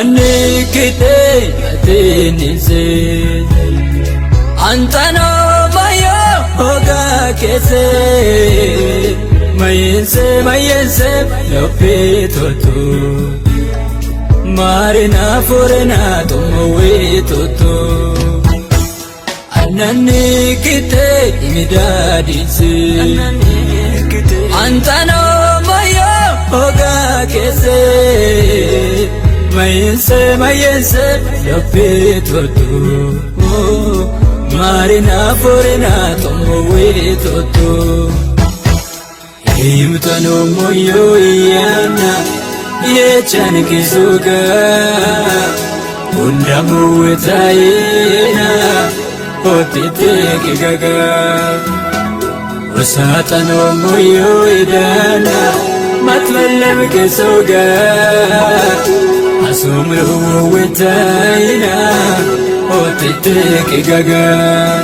أنني كتير زين أنت ما يوغا كسي ما ينسى لو بيتوتو مارنا فورنا تمويتوتو أنني كتير مدادي زين أنت ما يوغا كسي ما ينسى لو بيتوتو مارنا فورنا تمويتوتو يمتنو مويو يانا يجانك سوغا وندمو تاينا وتتيك غاغا وساتنو مويو يدانا متللمك سوغا أسومرو وتاينا وتتيك غاغا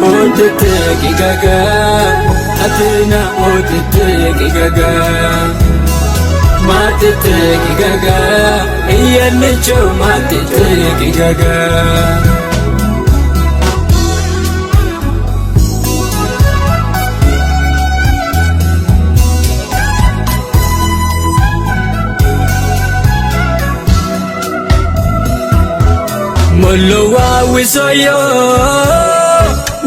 وتتيك غاغا أتينا وتتيك غاغا ما تتيك غاغا إيا نجو ما تتيك غاغا Molowa wisoyo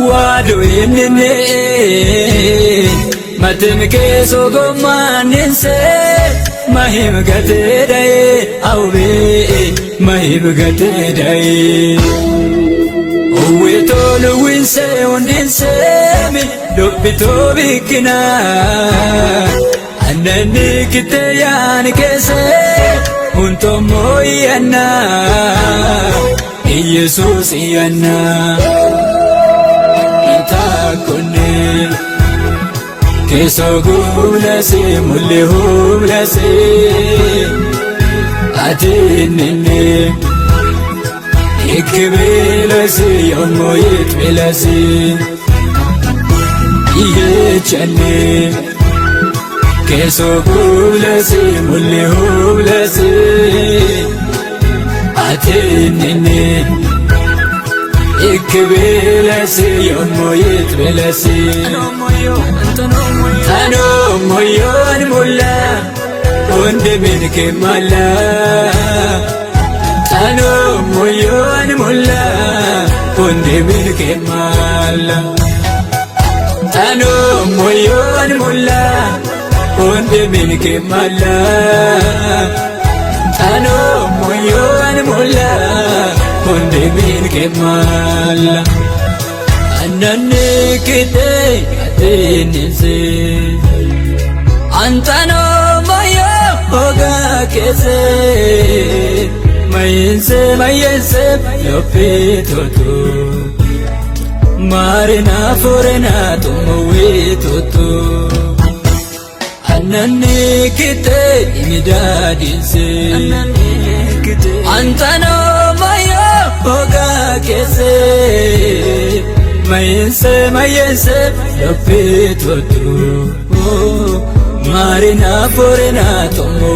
wado yemne matemke sogomaninse mahim gate dai awe mahim gate dai owe tolu winse ondinse mi dobito bikina anani kite yan kese unto moyana Jesus yana itakone keso gulase mulle hulase atinne ikbelase yomoyet belase yechane keso gulase mulle hulase atinne ikbelase yomoyet belase tano moyon mulla onde benke mala tano moyon mulla onde benke mala tano moyon mulla onde benke mala tano moyon mulla onde benke mala anani kite زين أنت ما يوغا كسي ما ينسى لو بيتوتو مارنا فورنا تمويتوتو أنني كتير مدادي زين أنت ما يوغا كسي ما ينسى لو بيتوتو مارنا فورنا تمويتوتو